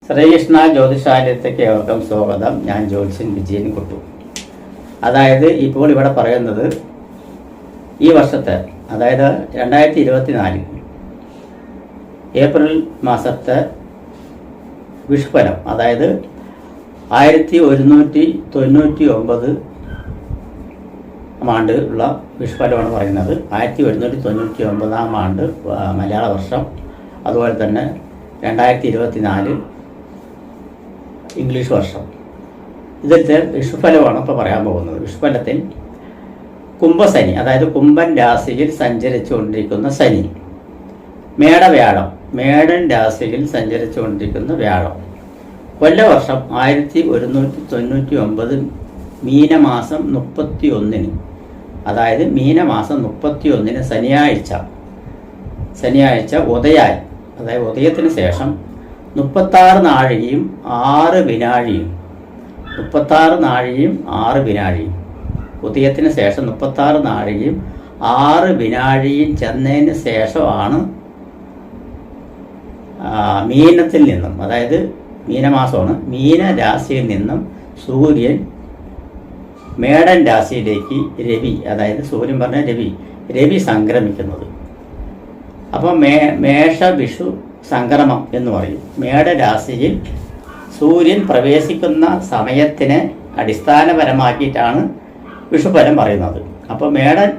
ശ്രീകൃഷ്ണ ജ്യോതിഷാലയത്തേക്ക് ഏവർക്കും സ്വാഗതം. ഞാൻ ജ്യോത്സ്യൻ വിജയൻ കുട്ടു. അതായത് ഇപ്പോൾ ഇവിടെ പറയുന്നത് ഈ വർഷത്തെ, അതായത് 2024 ഏപ്രിൽ മാസത്തെ വിഷുഫലം, അതായത് 1199 ആണ്ട് ഉള്ള വിഷുഫലമാണ് പറയുന്നത്. 1199 ആണ്ട് മലയാള വർഷം, അതുപോലെ തന്നെ 2024 ഇംഗ്ലീഷ് വർഷം. ഇതിലത്തെ വിഷുഫലമാണ് ഇപ്പോൾ പറയാൻ പോകുന്നത്. വിഷുഫലത്തിൽ കുംഭശനി, അതായത് കുംഭൻ രാശിയിൽ സഞ്ചരിച്ചുകൊണ്ടിരിക്കുന്ന ശനി, മേടവ്യാഴം, മേടൻ രാശിയിൽ സഞ്ചരിച്ചുകൊണ്ടിരിക്കുന്ന വ്യാഴം, കൊല്ലവർഷം 1199 മീനമാസം 31, അതായത് മീനമാസം 31 ശനിയാഴ്ച ഉദയായി, അതായത് ഉദയത്തിന് ശേഷം 36 നാഴികയും 6 വിനാഴിയും, 36 നാഴികയും 6 വിനാഴിയും, ഉദയത്തിന് ശേഷം 36 നാഴികയും 6 വിനാഴിയും ചെന്നതിന് ശേഷമാണ് മീനത്തിൽ നിന്നും, അതായത് മീനമാസമാണ്, മീനരാശിയിൽ നിന്നും സൂര്യൻ മേടൻ രാശിയിലേക്ക് അതായത് സൂര്യൻ പറഞ്ഞ രവി സംക്രമിക്കുന്നത്. അപ്പം മേഷ വിഷു സംക്രമം എന്ന് പറയും. മേടരാശിയിൽ സൂര്യൻ പ്രവേശിക്കുന്ന സമയത്തിനെ അടിസ്ഥാനപരമാക്കിയിട്ടാണ് വിഷുഫലം പറയുന്നത്. അപ്പോൾ മേടൻ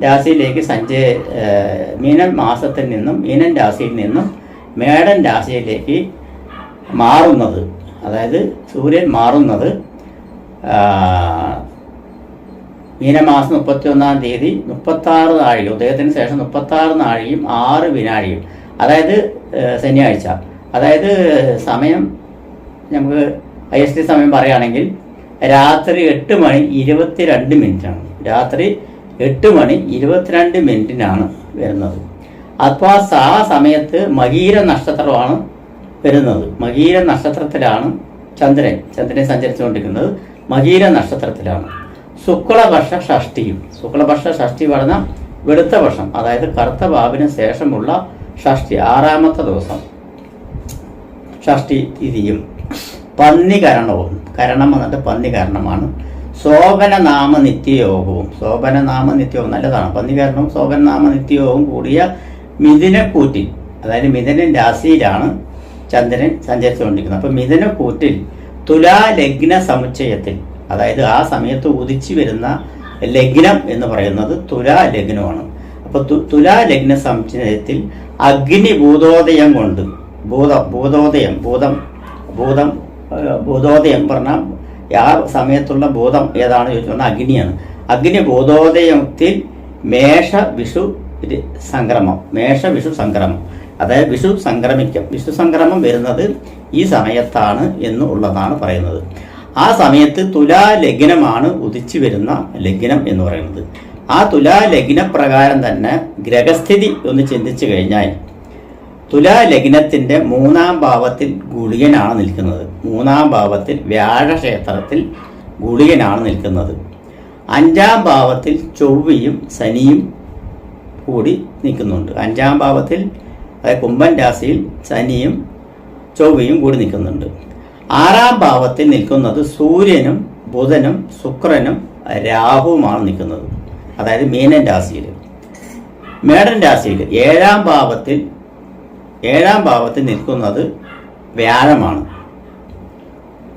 രാശിയിലേക്ക് മീനൻ രാശിയിൽ നിന്നും മേടൻ രാശിയിലേക്ക് മാറുന്നത്, അതായത് സൂര്യൻ മാറുന്നത് മീനമാസം 31-ാം തീയതി 36 നാഴിക, ഉദയത്തിന് ശേഷം 36 നാഴികയും 6 വിനാഴിയും, അതായത് ശനിയാഴ്ച. അതായത് സമയം നമുക്ക് IST സമയം പറയുകയാണെങ്കിൽ രാത്രി 8:22 രാത്രി 8:22 വരുന്നത്. അപ്പോൾ ആ സമയത്ത് മകീര നക്ഷത്രമാണ് വരുന്നത്. മകീര നക്ഷത്രത്തിലാണ് ചന്ദ്രൻ സഞ്ചരിച്ചുകൊണ്ടിരിക്കുന്നത്. മകീര നക്ഷത്രത്തിലാണ്. ശുക്ലപക്ഷ ഷഷ്ടി പറഞ്ഞ വെളുത്ത പക്ഷം, അതായത് കറുത്ത ബാബിന് ശേഷമുള്ള ഷഷ്ടി, 6ാമത്തെ ദിവസം ഷഷ്ടി തിഥിയും പന്നികരണവും, കരണം വന്നിട്ട് പന്നികരണമാണ്. ശോഭനനാമ നിത്യയോഗവും നല്ലതാണ്. പന്നികരണവും ശോഭനനാമ നിത്യയോഗവും കൂടിയ മിഥുനക്കൂറ്റിൽ, അതായത് മിഥുനൻ രാശിയിലാണ് ചന്ദ്രൻ സഞ്ചരിച്ചുകൊണ്ടിരിക്കുന്നത്. അപ്പം മിഥുനക്കൂറ്റിൽ തുലാ ലഗ്ന സമുച്ചയത്തിൽ, അതായത് ആ സമയത്ത് ഉദിച്ചു വരുന്ന ലഗ്നം എന്ന് പറയുന്നത് തുലാ ലഗ്നമാണ്. അപ്പോൾ തുലാ ലഗ്ന സമുച്ചയത്തിൽ അഗ്നി ഭൂതോദയം കൊണ്ട്, ഭൂതോദയം പറഞ്ഞാൽ ആ സമയത്തുള്ള ഭൂതം ഏതാണ് ചോദിച്ചു പറഞ്ഞാൽ അഗ്നിയാണ്. അഗ്നി ഭൂതോദയത്തിൽ മേഷ വിഷു സംക്രമം, അതായത് വിഷു സംക്രമം വരുന്നത് ഈ സമയത്താണ് എന്നുള്ളതാണ് പറയുന്നത്. ആ സമയത്ത് തുലാ ലഗ്നമാണ് ഉദിച്ചു വരുന്ന ലഗ്നം എന്ന് പറയുന്നത്. ആ തുലാ ലഗ്ന പ്രകാരം തന്നെ ഗ്രഹസ്ഥിതി ഒന്ന് ചിന്തിച്ചു കഴിഞ്ഞാൽ തുലാ ലഗ്നത്തിന്റെ 3-ാം ഭാവത്തിൽ ഗുളികനാണ് നിൽക്കുന്നത്. 3-ാം ഭാവത്തിൽ വ്യാഴക്ഷേത്രത്തിൽ ഗുളികനാണ് നിൽക്കുന്നത്. 5-ാം ഭാവത്തിൽ ചൊവ്വയും ശനിയും കൂടി നിൽക്കുന്നുണ്ട്. 5-ാം ഭാവത്തിൽ, അതായത് കുംഭൻ രാശിയിൽ ശനിയും ചൊവ്വയും കൂടി നിൽക്കുന്നുണ്ട്. 6-ാം ഭാവത്തിൽ നിൽക്കുന്നത് സൂര്യനും ബുധനും ശുക്രനും രാഹുവുമാണ് നിൽക്കുന്നത്, അതായത് മീനൻ രാശിയിൽ. മേടൻ രാശിയിൽ 7-ാം ഭാവത്തിൽ നിൽക്കുന്നത് വ്യാഴമാണ്.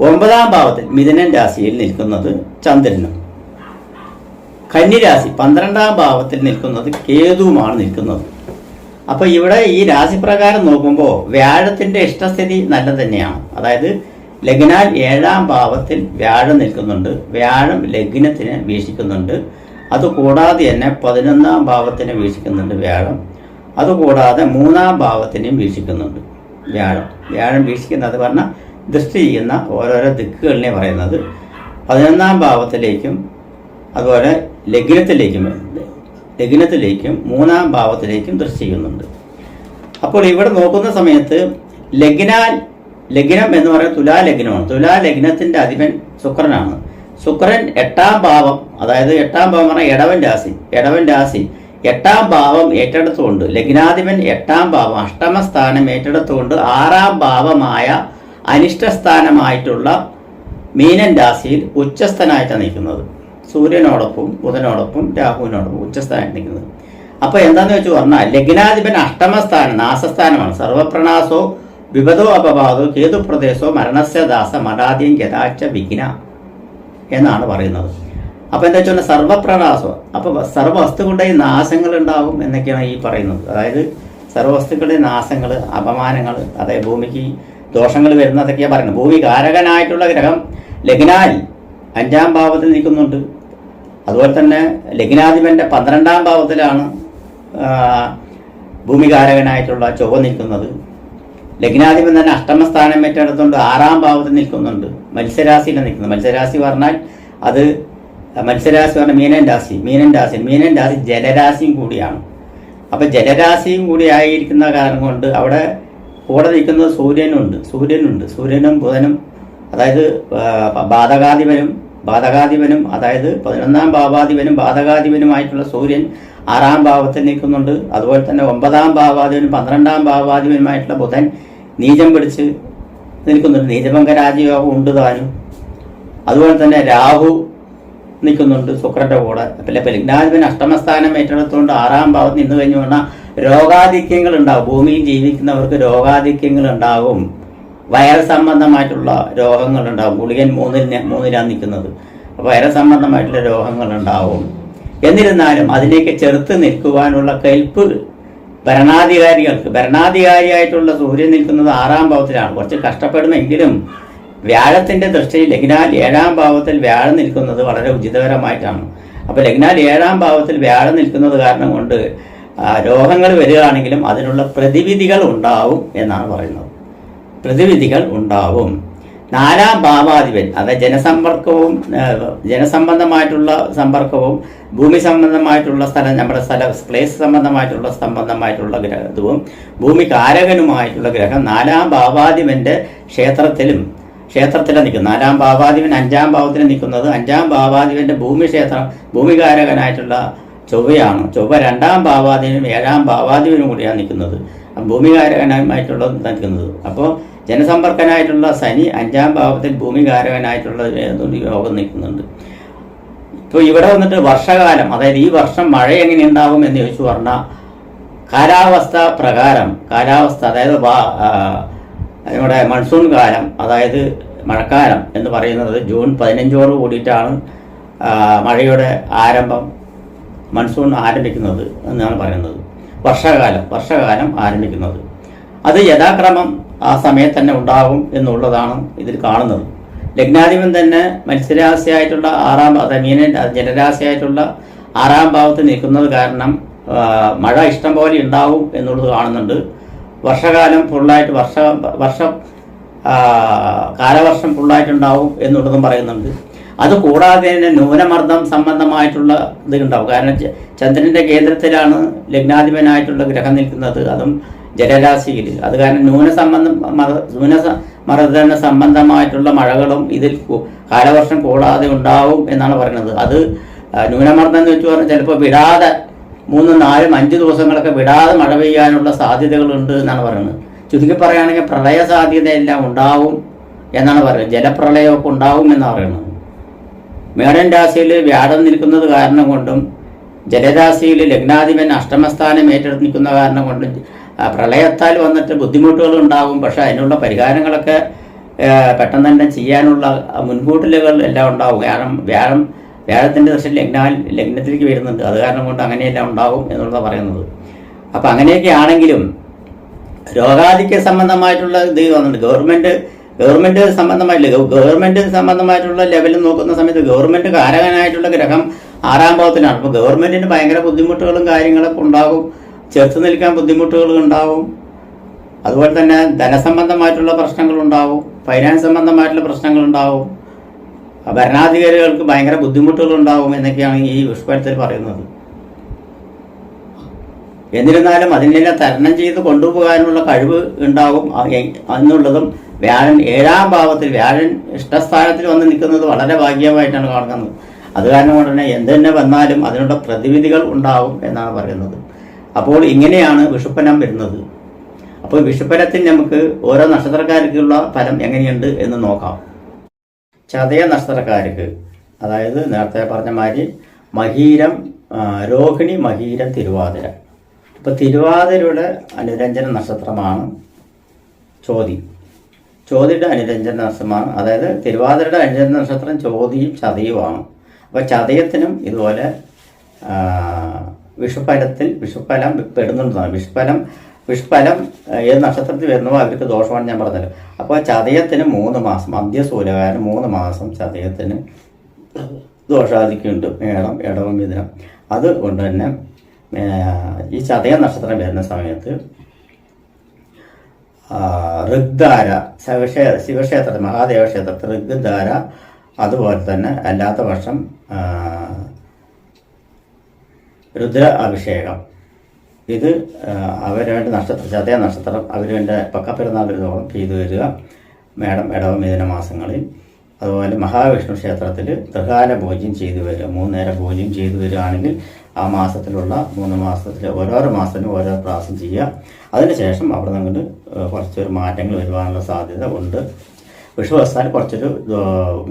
9-ാം ഭാവത്തിൽ മിഥുനൻ രാശിയിൽ നിൽക്കുന്നത് ചന്ദ്രനും. കന്നിരാശി 12-ാം ഭാവത്തിൽ നിൽക്കുന്നത് കേതുവുമാണ് നിൽക്കുന്നത്. അപ്പൊ ഇവിടെ ഈ രാശിപ്രകാരം നോക്കുമ്പോൾ വ്യാഴത്തിന്റെ ഇഷ്ടസ്ഥിതി നല്ല തന്നെയാണ്. അതായത് ലഗ്നാൽ 7-ാം ഭാവത്തിൽ വ്യാഴം നിൽക്കുന്നുണ്ട്. വ്യാഴം ലഗ്നത്തിന് വീക്ഷിക്കുന്നുണ്ട്. അതുകൂടാതെ തന്നെ 11-ാം ഭാവത്തിനെ വീക്ഷിക്കുന്നുണ്ട് വ്യാഴം. അതുകൂടാതെ 3-ാം ഭാവത്തിനെയും വീക്ഷിക്കുന്നുണ്ട് വ്യാഴം വീക്ഷിക്കുന്നത് പറഞ്ഞാൽ ദൃഷ്ടി ചെയ്യുന്ന ഓരോരോ ദിക്കുകളിനെ പറയുന്നത്. 11-ാം ഭാവത്തിലേക്കും അതുപോലെ ലഗ്നത്തിലേക്കും 3-ാം ഭാവത്തിലേക്കും ദൃഷ്ടി ചെയ്യുന്നുണ്ട്. അപ്പോൾ ഇവിടെ നോക്കുന്ന സമയത്ത് ലഗ്നം എന്ന് പറയുന്നത് തുലാ ലഗ്നമാണ്. തുലാ ലഗ്നത്തിന്റെ അധിപൻ ശുക്രനാണ്. ശുക്രൻ 8-ാം ഭാവം, അതായത് 8-ാം ഭാവം പറഞ്ഞാൽ ഇടവൻ രാശി 8ാം ഭാവം ഏറ്റെടുത്തുകൊണ്ട്, ലഗ്നാധിപൻ 8ാം ഭാവം അഷ്ടമസ്ഥാനം ഏറ്റെടുത്തുകൊണ്ട് 6ാം ഭാവമായ അനിഷ്ടസ്ഥാനമായിട്ടുള്ള മീനൻ രാശിയിൽ ഉച്ചസ്ഥനായിട്ടാണ് നിൽക്കുന്നത്. സൂര്യനോടൊപ്പം ബുധനോടൊപ്പം രാഹുവിനോടൊപ്പം ഉച്ചസ്ഥാനത്ത് നിൽക്കുന്നത്. അപ്പോൾ എന്താന്ന് വെച്ച് പറഞ്ഞാൽ ലഗ്നാധിപൻ അഷ്ടമസ്ഥാനം നാശസ്ഥാനമാണ്. സർവപ്രണാസോ വിപദോ അപവാദോ കേതുപ്രദേശോ മരണസ്യ ദാസ മടാദ്യം ഗതാച്ച വിഘ്ന എന്നാണ് പറയുന്നത്. അപ്പോൾ എന്താ വെച്ചാൽ സർവപ്രണാസോ, അപ്പോൾ സർവ്വവസ്തുക്കളുടെയും നാശങ്ങൾ ഉണ്ടാകും എന്നൊക്കെയാണ് ഈ പറയുന്നത്. അതായത് സർവ്വവസ്തുക്കളുടെ നാശങ്ങൾ, അപമാനങ്ങൾ, അതായത് ഭൂമിക്ക് ദോഷങ്ങൾ വരുന്നതൊക്കെയാണ് പറയുന്നത്. ഭൂമി കാരകനായിട്ടുള്ള ഗ്രഹം ലഗ്നാൽ 5ാം ഭാവത്തിൽ നിൽക്കുന്നുണ്ട്. അതുപോലെ തന്നെ ലഗ്നാധിപന്റെ 12ാം ഭാവത്തിലാണ് ഭൂമികാരകനായിട്ടുള്ള ചൊവ്വ നിൽക്കുന്നത്. ലഗ്നാധിപൻ തന്നെ അഷ്ടമസ്ഥാനം ഏറ്റെടുത്തുകൊണ്ട് 6ാം ഭാവത്തിൽ നിൽക്കുന്നുണ്ട്. മത്സ്യരാശിയിലാണ് നിൽക്കുന്നത്. മത്സ്യരാശി പറഞ്ഞാൽ അത് മത്സ്യരാശി പറഞ്ഞാൽ മീനൻ രാശി ജലരാശിയും കൂടിയാണ്. അപ്പം ജലരാശിയും കൂടി ആയിരിക്കുന്ന കാരണം കൊണ്ട് അവിടെ കൂടെ നിൽക്കുന്നത് സൂര്യനും ബുധനും, അതായത് ബാധകാധിപനും അതായത് 11ാം ഭാവാധിപനും ബാധകാധിപനുമായിട്ടുള്ള സൂര്യൻ 6ാം ഭാവത്തിൽ നിൽക്കുന്നുണ്ട്. അതുപോലെ തന്നെ 9ാം ഭാവാധിപനും 12ാം ഭാവാധിപനുമായിട്ടുള്ള ബുധൻ നീചം പിടിച്ച് നിൽക്കുന്നുണ്ട്. നീചഭംഗ രാജയോഗം ഉണ്ട് താനും. അതുപോലെ തന്നെ രാഹു നിൽക്കുന്നുണ്ട് ശുക്രന്റെ കൂടെ. അപ്പം ലഗ്നാധിപൻ അഷ്ടമസ്ഥാനം ഏറ്റെടുത്തുകൊണ്ട് 6ാം ഭാവത്ത് നിന്ന് കഴിഞ്ഞു പറഞ്ഞാൽ രോഗാധിക്യങ്ങൾ ഉണ്ടാകും. ഭൂമിയിൽ ജീവിക്കുന്നവർക്ക് രോഗാധിക്യങ്ങൾ ഉണ്ടാകും. വൈറസ് സംബന്ധമായിട്ടുള്ള രോഗങ്ങൾ ഉണ്ടാകും. ഗുളികൻ 3ലാണ് നിൽക്കുന്നത്. അപ്പോൾ വൈറസ് സംബന്ധമായിട്ടുള്ള രോഗങ്ങൾ ഉണ്ടാവും. എന്നിരുന്നാലും അതിലേക്ക് ചെറുത്ത് നിൽക്കുവാനുള്ള കെൽപ്പ് ഭരണാധികാരിയായിട്ടുള്ള സൂര്യൻ നിൽക്കുന്നത് 6ാം ഭാവത്തിലാണ്. കുറച്ച് കഷ്ടപ്പെടുമെങ്കിലും വ്യാഴത്തിന്റെ ദൃഷ്ടിയിൽ ലഗ്നാൽ 7ാം ഭാവത്തിൽ വ്യാഴം നിൽക്കുന്നത് വളരെ ഉചിതകരമായിട്ടാണ്. അപ്പോൾ ലഗ്നാൽ 7ാം ഭാവത്തിൽ വ്യാഴം നിൽക്കുന്നത് കാരണം കൊണ്ട് രോഗങ്ങൾ വരികയാണെങ്കിലും അതിനുള്ള പ്രതിവിധികൾ ഉണ്ടാവും എന്നാണ് പറയുന്നത്. പ്രതിവിധികൾ ഉണ്ടാവും. 4ാം ഭാവാധിപൻ അതായത് ജനസംബന്ധമായിട്ടുള്ള സമ്പർക്കവും ഭൂമി സംബന്ധമായിട്ടുള്ള നമ്മുടെ പ്ലേസ് സംബന്ധമായിട്ടുള്ള ഗ്രഹവും ഭൂമി കാരകനുമായിട്ടുള്ള ഗ്രഹം 4ാം ഭാവാധിപന്റെ ക്ഷേത്രത്തിലാണ് നിൽക്കുന്നത്. 4ാം ഭാവാധിപൻ 5ാം ഭാവത്തിൽ നിൽക്കുന്നത്. 5ാം ഭാവാധിപന്റെ ഭൂമികാരകനായിട്ടുള്ള ചൊവ്വയാണ്. ചൊവ്വ 2ാം ഭാവാധിപനും 7ാം ഭാവാധിപനും കൂടിയാണ് നിൽക്കുന്നത്. ഭൂമികാരകനായിട്ടുള്ളത് നിൽക്കുന്നത്. അപ്പോൾ ജനസമ്പർക്കനായിട്ടുള്ള ശനി 5ാം ഭാവത്തിൽ ഭൂമികാരകനായിട്ടുള്ള യോഗം നിൽക്കുന്നുണ്ട്. ഇപ്പോൾ ഇവിടെ വന്നിട്ട് വർഷകാലം, അതായത് ഈ വർഷം മഴ എങ്ങനെ ഉണ്ടാകും എന്ന് ചോദിച്ചു പറഞ്ഞാൽ കാലാവസ്ഥ അതായത് നമ്മുടെ മൺസൂൺ കാലം, അതായത് മഴക്കാലം എന്ന് പറയുന്നത് ജൂൺ 15 കൂടിയിട്ടാണ് മഴയുടെ ആരംഭം, മൺസൂൺ ആരംഭിക്കുന്നത് എന്നാണ് പറയുന്നത്. വർഷകാലം ആരംഭിക്കുന്നത് അത് യഥാക്രമം ആ സമയത്ത് തന്നെ ഉണ്ടാകും എന്നുള്ളതാണ് ഇതിൽ കാണുന്നത്. ലഗ്നാധിപൻ തന്നെ മത്സ്യരാശിയായിട്ടുള്ള 6ാം ജലരാശിയായിട്ടുട്ടുള്ള 6ാം ഭാവത്തിൽ നിൽക്കുന്നത് കാരണം മഴ ഇഷ്ടം പോലെ ഉണ്ടാവും എന്നുള്ളത് കാണുന്നുണ്ട്. വർഷകാലം ഫുള്ളായിട്ട് കാലവർഷം ഫുള്ളായിട്ടുണ്ടാവും എന്നുള്ളതും പറയുന്നുണ്ട്. അതുകൂടാതെ തന്നെ ന്യൂനമർദ്ദം സംബന്ധമായിട്ടുള്ള ഇത് ഉണ്ടാവും. കാരണം ചന്ദ്രന്റെ കേന്ദ്രത്തിലാണ് ലഗ്നാധിപനായിട്ടുള്ള ഗ്രഹം നിൽക്കുന്നത്, അതും ജലരാശിയിൽ. അത് കാരണം ന്യൂനമർദ്ദന സംബന്ധമായിട്ടുള്ള മഴകളും ഇതിൽ കാലവർഷം കൂടാതെ ഉണ്ടാവും എന്നാണ് പറയുന്നത്. അത് ന്യൂനമർദ്ദം എന്ന് വെച്ച് പറഞ്ഞാൽ ചിലപ്പോൾ വിടാതെ 3, 4, 5 ദിവസങ്ങളൊക്കെ വിടാതെ മഴ പെയ്യാനുള്ള സാധ്യതകളുണ്ട് എന്നാണ് പറയുന്നത്. ചുരുക്കി പറയുകയാണെങ്കിൽ പ്രളയ സാധ്യതയെല്ലാം ഉണ്ടാവും എന്നാണ് പറയുന്നത്. ജലപ്രളയമൊക്കെ ഉണ്ടാവും എന്നാണ് പറയുന്നത്. മേടൻ രാശിയിൽ വ്യാഴം നിൽക്കുന്നത് കാരണം കൊണ്ടും ജലരാശിയിൽ ലഗ്നാധിപൻ അഷ്ടമസ്ഥാനം ഏറ്റെടുത്ത് നിൽക്കുന്ന കാരണം കൊണ്ടും പ്രളയത്താൽ വന്നിട്ട് ബുദ്ധിമുട്ടുകൾ ഉണ്ടാകും. പക്ഷെ അതിനുള്ള പരിഹാരങ്ങളൊക്കെ പെട്ടെന്ന് തന്നെ ചെയ്യാനുള്ള മുൻകൂട്ടലുകൾ എല്ലാം ഉണ്ടാവും. കാരണം വ്യാഴത്തിൻ്റെ ദശയിൽ ലഗ്നത്തിലേക്ക് വരുന്നുണ്ട്. അത് കാരണം കൊണ്ട് അങ്ങനെയെല്ലാം ഉണ്ടാകും എന്നുള്ളത് പറയുന്നത്. അപ്പം അങ്ങനെയൊക്കെ ആണെങ്കിലും രോഗാധിക്യ സംബന്ധമായിട്ടുള്ള ഇത് വന്നിട്ടുണ്ട്. ഗവൺമെന്റ് സംബന്ധമായിട്ടുള്ള ലെവലിൽ നോക്കുന്ന സമയത്ത് ഗവൺമെന്റ് കാരകനായിട്ടുള്ള ഗ്രഹം 6ാം ഭാവത്തിലാണ്. അപ്പോൾ ഗവൺമെന്റിന് ഭയങ്കര ബുദ്ധിമുട്ടുകളും കാര്യങ്ങളൊക്കെ ഉണ്ടാകും. ചേർത്ത് നിൽക്കാൻ ബുദ്ധിമുട്ടുകൾ ഉണ്ടാവും. അതുപോലെ തന്നെ ധനസംബന്ധമായിട്ടുള്ള പ്രശ്നങ്ങളുണ്ടാവും, ഫൈനാൻസ് സംബന്ധമായിട്ടുള്ള പ്രശ്നങ്ങളുണ്ടാവും, ഭരണാധികാരികൾക്ക് ഭയങ്കര ബുദ്ധിമുട്ടുകളുണ്ടാവും എന്നൊക്കെയാണ് ഈ വിഷുഫലത്തിൽ പറയുന്നത്. എന്നിരുന്നാലും അതിനെല്ലാം തരണം ചെയ്ത് കൊണ്ടുപോകാനുള്ള കഴിവ് ഉണ്ടാവും എന്നുള്ളതും വ്യാഴൻ 7ാം ഭാവത്തിൽ വ്യാഴൻ ഇഷ്ടസ്ഥാനത്തിൽ വന്ന് നിൽക്കുന്നത് വളരെ ഭാഗ്യമായിട്ടാണ് കാണുന്നത്. അത് കാരണം കൊണ്ട് തന്നെ എന്ത് തന്നെ വന്നാലും അതിനുള്ള പ്രതിവിധികൾ ഉണ്ടാവും എന്നാണ് പറയുന്നത്. അപ്പോൾ ഇങ്ങനെയാണ് വിഷുപ്പനം വരുന്നത്. അപ്പോൾ വിഷുഫലത്തിൽ നമുക്ക് ഓരോ നക്ഷത്രക്കാർക്കുള്ള ഫലം എങ്ങനെയുണ്ട് എന്ന് നോക്കാം. ചതയ നക്ഷത്രക്കാർക്ക്, അതായത് നേരത്തെ പറഞ്ഞ മാതിരി മഹീരം, രോഹിണി, മഹീരം, തിരുവാതിര. ഇപ്പോൾ തിരുവാതിരയുടെ അനുരഞ്ജന നക്ഷത്രമാണ് ചോതിയുടെ അനുരഞ്ജന നക്ഷത്രമാണ്. അതായത് തിരുവാതിരയുടെ അനുരഞ്ജന നക്ഷത്രം ചോതിയും ചതയുമാണ്. അപ്പോൾ ചതയത്തിനും ഇതുപോലെ വിഷുഫലം പെടുന്നുണ്ടെന്നാണ്. വിഷുഫലം ഏത് നക്ഷത്രത്തിൽ വരുന്നോ അവർക്ക് ദോഷമാണ് ഞാൻ പറഞ്ഞത്. അപ്പോൾ ചതയത്തിന് 3 മാസം, മധ്യസൂര്യകാരൻ 3 മാസം ചതയത്തിന് ദോഷാധിക്യമുണ്ട്. മേടം, ഇടവം, മിഥുനം. അതുകൊണ്ട് തന്നെ ഈ ചതയ നക്ഷത്രം വരുന്ന സമയത്ത് ഋഗ്ധാര, ശിവക്ഷേത്രത്തിൽ, മഹാദേവ ക്ഷേത്രത്തിൽ ഋഗ്ധാര, അതുപോലെ തന്നെ അല്ലാത്ത വർഷം രുദ്ര അഭിഷേകം, ഇത് അവരുടെ നക്ഷത്രം, ചതയ നക്ഷത്രം അവരുടെ പക്കപ്പെരുന്നാളിനോളം ചെയ്തു വരിക മേടം, ഇടവം, മിഥുന മാസങ്ങളിൽ. അതുപോലെ മഹാവിഷ്ണു ക്ഷേത്രത്തിൽ ത്രികാല പൂജ്യം ചെയ്തു വരിക, 3 നേരം പൂജ്യം ചെയ്തു വരികയാണെങ്കിൽ ആ മാസത്തിലുള്ള 3 മാസത്തിൽ ഓരോരോ മാസത്തിനും ഓരോ പ്രാവശ്യം ചെയ്യുക. അതിനുശേഷം അവിടെ നിന്ന് കുറച്ചൊരു മാറ്റങ്ങൾ വരുവാനുള്ള സാധ്യത ഉണ്ട്. വിഷുവസ്ഥാൽ കുറച്ചൊരു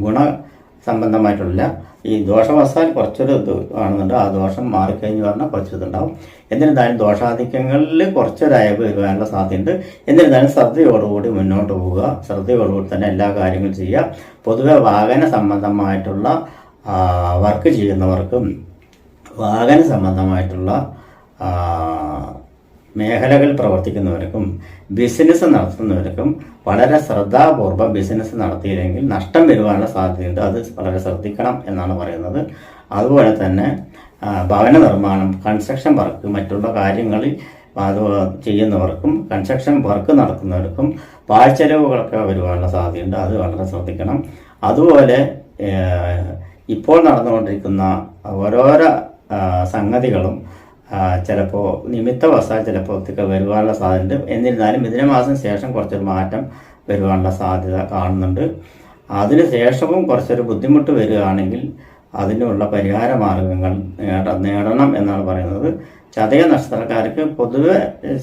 ഗുണസംബന്ധമായിട്ടുള്ള, ഈ ദോഷവസ്ഥാൽ കുറച്ചൊരു ഇത് കാണുന്നുണ്ട്. ആ ദോഷം മാറിക്കഴിഞ്ഞ് പറഞ്ഞാൽ കുറച്ചൊരിതുണ്ടാവും. എന്നിരുന്നാലും ദോഷാധിക്യങ്ങളിൽ കുറച്ചൊരയവ് വരുവാനുള്ള സാധ്യതയുണ്ട്. എന്നിരുന്നാലും ശ്രദ്ധയോടുകൂടി മുന്നോട്ട് പോവുക, ശ്രദ്ധയോടുകൂടി തന്നെ എല്ലാ കാര്യങ്ങളും ചെയ്യുക. പൊതുവെ വാഹന സംബന്ധമായിട്ടുള്ള വർക്ക് ചെയ്യുന്നവർക്കും വാഹന സംബന്ധമായിട്ടുള്ള മേഖലകളിൽ പ്രവർത്തിക്കുന്നവർക്കും ബിസിനസ് നടത്തുന്നവർക്കും വളരെ ശ്രദ്ധാപൂർവ്വം ബിസിനസ് നടത്തിയില്ലെങ്കിൽ നഷ്ടം വരുവാനുള്ള സാധ്യതയുണ്ട്. അത് വളരെ ശ്രദ്ധിക്കണം എന്നാണ് പറയുന്നത്. അതുപോലെ തന്നെ ഭവന നിർമ്മാണം, കൺസ്ട്രക്ഷൻ വർക്ക്, മറ്റുള്ള കാര്യങ്ങളിൽ അത് ചെയ്യുന്നവർക്കും കൺസ്ട്രക്ഷൻ വർക്ക് നടത്തുന്നവർക്കും പാഴ്ചെലവുകളൊക്കെ വരുവാനുള്ള സാധ്യതയുണ്ട്. അത് വളരെ ശ്രദ്ധിക്കണം. അതുപോലെ ഇപ്പോൾ നടന്നുകൊണ്ടിരിക്കുന്ന ഓരോരോ സംഗതികളും ചിലപ്പോൾ നിമിത്തവശാൽ ചിലപ്പോൾ വരുവാനുള്ള സാധ്യതയുണ്ട്. എന്നിരുന്നാലും മിഥുനമാസം ശേഷം കുറച്ചൊരു മാറ്റം വരുവാനുള്ള സാധ്യത കാണുന്നുണ്ട്. അതിന് ശേഷവും കുറച്ചൊരു ബുദ്ധിമുട്ട് വരികയാണെങ്കിൽ അതിനുള്ള പരിഹാര മാർഗങ്ങൾ നേടണം എന്നാണ് പറയുന്നത്. ചതയ നക്ഷത്രക്കാർക്ക് പൊതുവെ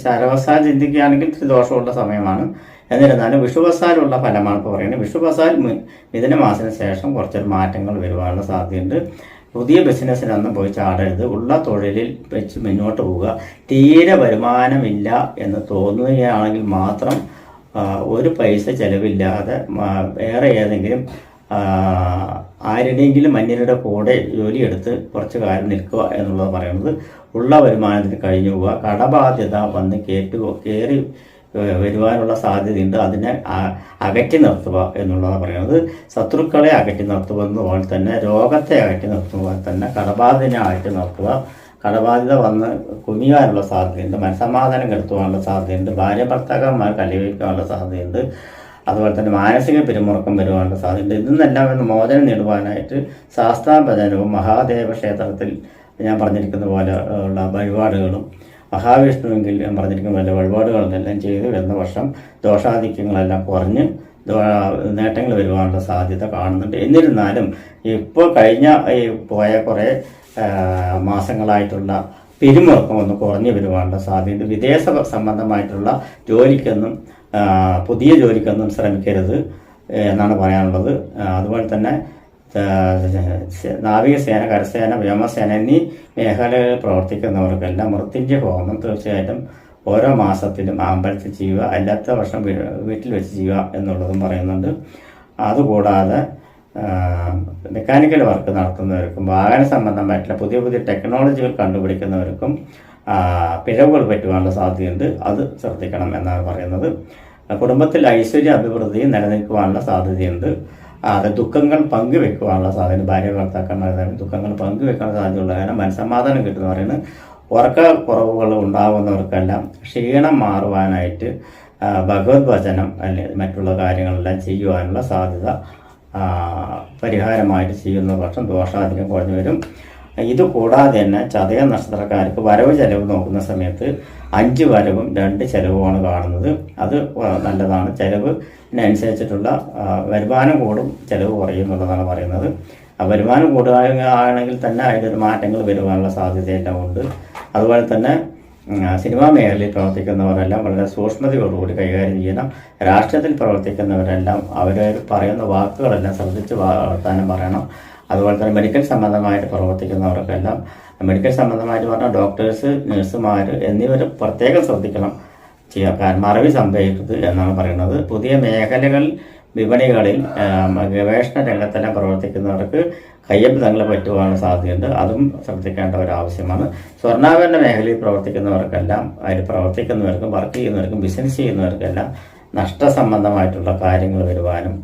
ശരവസാൽ ചിന്തിക്കുകയാണെങ്കിൽ ഇത്തിരി ദോഷമുള്ള സമയമാണ്. എന്നിരുന്നാലും വിഷുവസാലുള്ള ഫലമാണ് ഇപ്പോൾ പറയുന്നത്. വിഷുവസാൽ മിഥുനമാസത്തിന് ശേഷം കുറച്ചൊരു മാറ്റങ്ങൾ വരുവാനുള്ള സാധ്യതയുണ്ട്. പുതിയ ബിസിനസ്സിനൊന്നും പോയി ചാടരുത്. ഉള്ള തൊഴിലിൽ വെച്ച് മുന്നോട്ട് പോവുക. തീരെ വരുമാനമില്ല എന്ന് തോന്നുകയാണെങ്കിൽ മാത്രം ഒരു പൈസ ചെലവില്ലാതെ വേറെ ഏതെങ്കിലും ആരുടെയെങ്കിലും അന്യരുടെ കൂടെ ജോലിയെടുത്ത് കുറച്ച് കാലം നിൽക്കുക എന്നുള്ളത് പറയുന്നത്. ഉള്ള വരുമാനത്തിന് കഴിഞ്ഞു പോവുക. കടബാധ്യത വന്ന് കയറി വരുവാനുള്ള സാധ്യതയുണ്ട്. അതിനെ അകറ്റി നിർത്തുക എന്നുള്ളതാണ് പറയുന്നത്. ശത്രുക്കളെ അകറ്റി നിർത്തുന്നതുപോലെ തന്നെ രോഗത്തെ അകറ്റി നിർത്തുന്നതുപോലെ തന്നെ കടബാധ്യതയെ അകറ്റി നിർത്തുക. കടബാധ്യത വന്ന് കുനിയാനുള്ള സാധ്യതയുണ്ട്. മനസ്സമാധാനം കെടുത്തുവാനുള്ള സാധ്യതയുണ്ട്. ഭാര്യ ഭർത്താക്കന്മാർ കല്ലുവയ്ക്കാനുള്ള സാധ്യതയുണ്ട്. അതുപോലെ തന്നെ മാനസിക പിരിമുറുക്കം വരുവാനുള്ള സാധ്യതയുണ്ട്. ഇതിന്നെല്ലാം ഒന്ന് മോചനം നേടുവാനായിട്ട് ശാസ്താഭജനവും മഹാദേവ ക്ഷേത്രത്തിൽ ഞാൻ പറഞ്ഞിരിക്കുന്ന പോലെ ഉള്ള വഴിപാടുകളും മഹാവിഷ്ണുവെങ്കിൽ ഞാൻ പറഞ്ഞിരിക്കുന്ന പോലെ വഴിപാടുകളെല്ലാം ചെയ്ത് വരുന്ന വർഷം ദോഷാധിക്യങ്ങളെല്ലാം കുറഞ്ഞ് നേട്ടങ്ങൾ വരുവാനുള്ള സാധ്യത കാണുന്നുണ്ട്. എന്നിരുന്നാലും ഇപ്പോൾ കഴിഞ്ഞ പോയ കുറേ മാസങ്ങളായിട്ടുള്ള പിരിമുറുക്കം ഒന്ന് കുറഞ്ഞു വരുവാനുള്ള സാധ്യതയുണ്ട്. വിദേശ സംബന്ധമായിട്ടുള്ള ജോലിക്കൊന്നും പുതിയ ജോലിക്കൊന്നും ശ്രമിക്കരുത് എന്നാണ് പറയാനുള്ളത്. അതുപോലെ തന്നെ നാവികസേന, കരസേന, വ്യോമസേന എന്നീ മേഖലകളിൽ പ്രവർത്തിക്കുന്നവർക്കെല്ലാം മൃത്യുഞ്ജയ ഹോമം തീർച്ചയായിട്ടും ഓരോ മാസത്തിലും അമ്പലത്തിൽ ചെയ്യുക, അല്ലാത്ത വർഷം വീട്ടിൽ വെച്ച് ചെയ്യുക എന്നുള്ളതും പറയുന്നുണ്ട്. അതുകൂടാതെ മെക്കാനിക്കൽ വർക്ക് നടത്തുന്നവർക്കും വാഹന സംബന്ധമായിട്ടുള്ള പുതിയ പുതിയ ടെക്നോളജികൾ കണ്ടുപിടിക്കുന്നവർക്കും പിഴവുകൾ പറ്റുവാനുള്ള സാധ്യതയുണ്ട്. അത് ശ്രദ്ധിക്കണം എന്നാണ് പറയുന്നത്. കുടുംബത്തിൽ ഐശ്വര്യ അഭിവൃദ്ധിയും നിലനിൽക്കുവാനുള്ള സാധ്യതയുണ്ട്. അത് ദുഃഖങ്ങൾ പങ്കുവെക്കുവാനുള്ള സാധ്യത, ഭാര്യ ഭർത്താക്കന്മാരെ ദുഃഖങ്ങൾ പങ്കുവെക്കാനുള്ള സാധ്യതയുള്ള കാരണം മനസ്സമാധാനം കിട്ടുമെന്ന് പറയുന്നത്. ഉറക്ക കുറവുകൾ ഉണ്ടാകുന്നവർക്കെല്ലാം ക്ഷീണം മാറുവാനായിട്ട് ഭഗവത് വചനം അല്ലെ മറ്റുള്ള കാര്യങ്ങളെല്ലാം ചെയ്യുവാനുള്ള സാധ്യത പരിഹാരമായിട്ട് ചെയ്യുന്ന പക്ഷം ദോഷാധികം കുറഞ്ഞു വരും. ഇതുകൂടാതെ തന്നെ ചതയ നക്ഷത്രക്കാർക്ക് വരവ് ചെലവ് നോക്കുന്ന സമയത്ത് 5 വരവും 2 ചെലവുമാണ് കാണുന്നത്. അത് നല്ലതാണ്. ചെലവിനനുസരിച്ചിട്ടുള്ള വരുമാനം കൂടും, ചെലവ് കുറയും എന്നുള്ളതാണ് പറയുന്നത്. വരുമാനം കൂടുകയാണെങ്കിൽ തന്നെ അതിൻ്റെ ഒരു മാറ്റങ്ങൾ വരുവാനുള്ള സാധ്യതയെല്ലാം ഉണ്ട്. അതുപോലെ തന്നെ സിനിമാ മേഖലയിൽ പ്രവർത്തിക്കുന്നവരെല്ലാം വളരെ സൂക്ഷ്മതയോടുകൂടി കൈകാര്യം ചെയ്യണം. രാഷ്ട്രീയത്തിൽ പ്രവർത്തിക്കുന്നവരെല്ലാം അവർ പറയുന്ന വാക്കുകളെല്ലാം ശ്രദ്ധിച്ച് വർത്താനം പറയണം. അതുപോലെ തന്നെ മെഡിക്കൽ സംബന്ധമായിട്ട് പ്രവർത്തിക്കുന്നവർക്കെല്ലാം മെഡിക്കൽ സംബന്ധമായിട്ട് പറഞ്ഞാൽ ഡോക്ടേഴ്സ്, നഴ്സുമാർ എന്നിവർ പ്രത്യേകം ശ്രദ്ധിക്കണം ചെയ്യാൻ മറവി സംഭവിക്കരുത് എന്നാണ് പറയുന്നത്. പുതിയ മേഖലകൾ വിപണികളിൽ ഗവേഷണ രംഗത്തെല്ലാം പ്രവർത്തിക്കുന്നവർക്ക് കയ്യബദ്ധങ്ങൾ പറ്റുവാനുള്ള സാധ്യതയുണ്ട്. അതും ശ്രദ്ധിക്കേണ്ട ഒരു ആവശ്യമാണ്. സ്വർണ്ണാഭരണ മേഖലയിൽ പ്രവർത്തിക്കുന്നവർക്കെല്ലാം അതിൽ പ്രവർത്തിക്കുന്നവർക്കും വർക്ക് ചെയ്യുന്നവർക്കും ബിസിനസ് ചെയ്യുന്നവർക്കെല്ലാം നഷ്ടസംബന്ധമായിട്ടുള്ള കാര്യങ്ങൾ വരുവാനും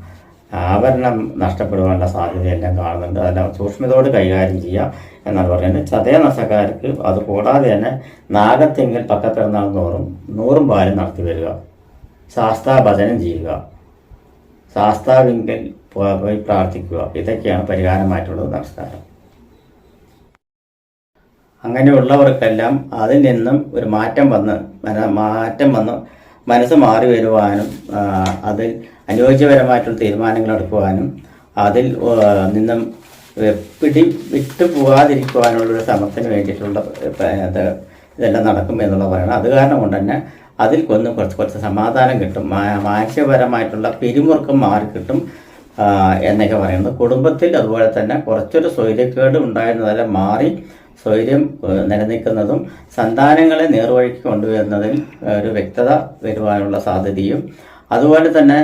ആഭരണം നഷ്ടപ്പെടുവാനുള്ള സാധ്യതയെല്ലാം കാണുന്നുണ്ട്. അതെല്ലാം സൂക്ഷ്മതയോട് കൈകാര്യം ചെയ്യുക എന്നാണ് പറയുന്നത്. ചതയ നഷ്ടക്കാർക്ക് അത് കൂടാതെ തന്നെ നാഗത്തിങ്കിൽ പക്കപ്പിറന്നാൾ തോറും 100 പാലും നടത്തി വരിക, ശാസ്താഭജനം ചെയ്യുക, ശാസ്താവിങ്കൽ പോയി പ്രാർത്ഥിക്കുക. ഇതൊക്കെയാണ് പരിഹാരമായിട്ടുള്ളത്. നമസ്കാരം. അങ്ങനെയുള്ളവർക്കെല്ലാം അതിൽ നിന്നും ഒരു മാറ്റം വന്ന് മനസ്സ് മാറി വരുവാനും അതിൽ അനുയോജ്യപരമായിട്ടുള്ള തീരുമാനങ്ങൾ എടുക്കുവാനും അതിൽ നിന്നും വിട്ടു പോകാതിരിക്കുവാനുള്ളൊരു ശ്രമത്തിന് വേണ്ടിയിട്ടുള്ള ഇതെല്ലാം നടക്കും എന്നുള്ള പറയണം. അത് കാരണം കൊണ്ട് തന്നെ അതിൽ കുറച്ച് സമാധാനം കിട്ടും, മാനസികപരമായിട്ടുള്ള പിരിമുറുക്കം മാറി കിട്ടും എന്നൊക്കെ പറയുന്നത്. കുടുംബത്തിൽ അതുപോലെ തന്നെ കുറച്ചൊരു സ്വൈര്യക്കേട് ഉണ്ടായിരുന്നതെല്ലാം മാറി സ്വൈര്യം നിലനിൽക്കുന്നതും സന്താനങ്ങളെ നേർവഴിക്ക് കൊണ്ടുവരുന്നതിൽ ഒരു വ്യക്തത വരുവാനുള്ള സാധ്യതയും അതുപോലെ തന്നെ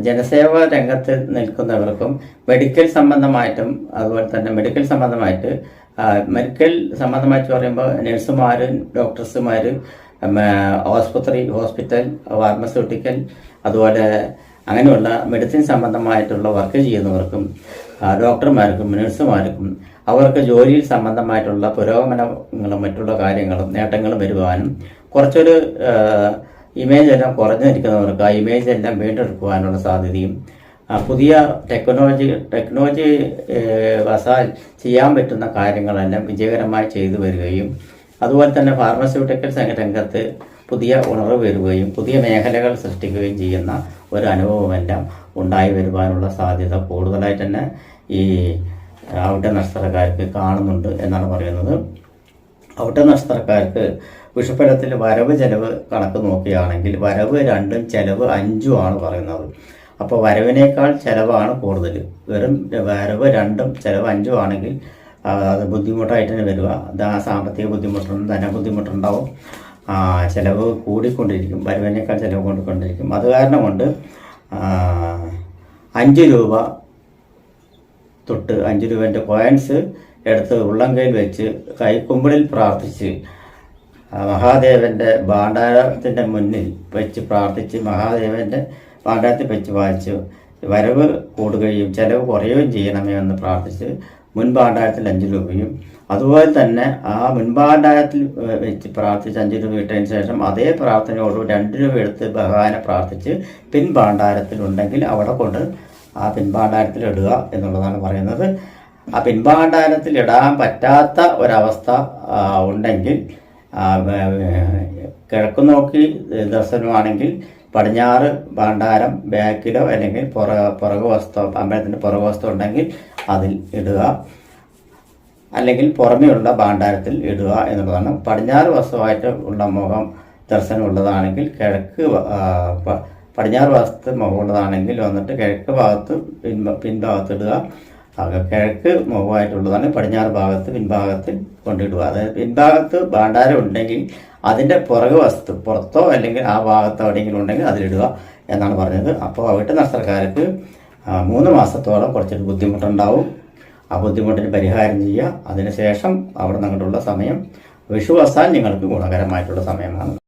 ജനസേവാ രംഗത്ത് നിൽക്കുന്നവർക്കും മെഡിക്കൽ സംബന്ധമായിട്ടും അതുപോലെ തന്നെ മെഡിക്കൽ സംബന്ധമായിട്ട് പറയുമ്പോൾ നഴ്സുമാർ, ഡോക്ടേഴ്സുമാർ, ഹോസ്പിറ്റൽ, ഫാർമസ്യൂട്ടിക്കൽ അതുപോലെ അങ്ങനെയുള്ള മെഡിസിൻ സംബന്ധമായിട്ടുള്ള വർക്ക് ചെയ്യുന്നവർക്കും ഡോക്ടർമാർക്കും നഴ്സുമാർക്കും അവർക്ക് ജോലിയിൽ സംബന്ധമായിട്ടുള്ള പുരോഗമനങ്ങളും മറ്റുള്ള കാര്യങ്ങളും നേട്ടങ്ങളും വരുവാനും കുറച്ചൊരു ഇമേജ് എല്ലാം കുറഞ്ഞിരിക്കുന്നവർക്ക് ആ ഇമേജ് എല്ലാം വീണ്ടെടുക്കുവാനുള്ള സാധ്യതയും പുതിയ ടെക്നോളജി വശാൽ ചെയ്യാൻ പറ്റുന്ന കാര്യങ്ങളെല്ലാം വിജയകരമായി ചെയ്തു വരികയും അതുപോലെ തന്നെ ഫാർമസ്യൂട്ടിക്കൽ രംഗത്ത് പുതിയ ഉണർവ് വരികയും പുതിയ മേഖലകൾ സൃഷ്ടിക്കുകയും ചെയ്യുന്ന ഒരു അനുഭവമെല്ലാം ഉണ്ടായി വരുവാനുള്ള സാധ്യത കൂടുതലായിട്ട് തന്നെ ഈ ഔട്ട നക്ഷത്രക്കാർക്ക് കാണുന്നുണ്ട് എന്നാണ് പറയുന്നത്. ഔട്ട നക്ഷത്രക്കാർക്ക് വിഷുഫലത്തിൽ വരവ് ചെലവ് കണക്ക് നോക്കുകയാണെങ്കിൽ വരവ് 2ഉം ചെലവ് 5ഉം ആണ് പറയുന്നത്. അപ്പോൾ വരവിനേക്കാൾ ചെലവാണ് കൂടുതൽ. വെറും വരവ് 2ഉം ചെലവ് 5ഉം ആണെങ്കിൽ അത് ബുദ്ധിമുട്ടായിട്ട് തന്നെ വരിക. സാമ്പത്തിക ബുദ്ധിമുട്ടും ധനബുദ്ധിമുട്ടുണ്ടാവും. ചിലവ് കൂടിക്കൊണ്ടിരിക്കും, വരവിനേക്കാൾ ചിലവ് കൊണ്ടിരിക്കും. അത് കാരണം കൊണ്ട് 5 രൂപ തൊട്ട് 5 രൂപേൻ്റെ കോയിൻസ് എടുത്ത് ഉള്ളംകൈയിൽ വെച്ച് കൈക്കുമ്പിളിൽ പ്രാർത്ഥിച്ച് മഹാദേവൻ്റെ ഭാണ്ഡാരത്തിൻ്റെ മുന്നിൽ വെച്ച് പ്രാർത്ഥിച്ച് മഹാദേവൻ്റെ ഭാണ്ഡാരത്തിൽ വെച്ച് വായിച്ച് വരവ് കൂടുകയും ചിലവ് കുറയുകയും ചെയ്യണമേ എന്ന് പ്രാർത്ഥിച്ച് മുൻഭാണ്ഡാരത്തിൽ 5 രൂപയും അതുപോലെ തന്നെ ആ മുൻഭാണ്ഡാരത്തിൽ വെച്ച് പ്രാർത്ഥിച്ച് 5 രൂപ ഇട്ടതിന് ശേഷം അതേ പ്രാർത്ഥനയോട് 2 രൂപ എടുത്ത് ഭഗവാനെ പ്രാർത്ഥിച്ച് പിൻഭാണ്ഡാരത്തിൽ ഉണ്ടെങ്കിൽ അവിടെ കൊണ്ട് ആ പിൻഭാണ്ഡാരത്തിൽ ഇടുക എന്നുള്ളതാണ് പറയുന്നത്. ആ പിൻഭാണ്ഡാരത്തിൽ ഇടാൻ പറ്റാത്ത ഒരവസ്ഥ ഉണ്ടെങ്കിൽ കിഴക്ക് നോക്കി ദർശനമാണെങ്കിൽ പടിഞ്ഞാറ് ഭാണ്ഡാരം ബാക്കിലോ അല്ലെങ്കിൽ പുറകു വസ്തു അമ്പലത്തിൻ്റെ പുറകു വസ്തു ഉണ്ടെങ്കിൽ അതിൽ ഇടുക, അല്ലെങ്കിൽ പുറമെയുള്ള ഭാണ്ഡാരത്തിൽ ഇടുക എന്നുള്ളതാണ്. പടിഞ്ഞാറ് വസ്തുവായിട്ട് ഉള്ള മുഖം ദർശനം ഉള്ളതാണെങ്കിൽ പടിഞ്ഞാറ് ഭാഗത്ത് മുഖമുള്ളതാണെങ്കിൽ വന്നിട്ട് കിഴക്ക് ഭാഗത്ത് പിൻഭാഗത്ത് ഇടുക. കിഴക്ക് മുഖമായിട്ടുള്ളതാണ് പടിഞ്ഞാറ് ഭാഗത്ത് പിൻഭാഗത്തിൽ കൊണ്ടിടുക. അതായത് പിൻഭാഗത്ത് ഭാണ്ഡാരം ഉണ്ടെങ്കിൽ അതിൻ്റെ പുറകു വസ്തു പുറത്തോ അല്ലെങ്കിൽ ആ ഭാഗത്തോ എവിടെയെങ്കിലും ഉണ്ടെങ്കിൽ അതിലിടുക എന്നാണ് പറഞ്ഞത്. അപ്പോൾ അവിടുത്തെ നക്ഷത്രക്കാർക്ക് 3 മാസത്തോളം കുറച്ചൊരു ബുദ്ധിമുട്ടുണ്ടാവും. ആ ബുദ്ധിമുട്ടിന് പരിഹാരം ചെയ്യുക. അതിനുശേഷം അവിടെ നിങ്ങോട്ടുള്ള സമയം വിഷുവസാൽ നിങ്ങൾക്ക് ഗുണകരമായിട്ടുള്ള സമയമാണ്.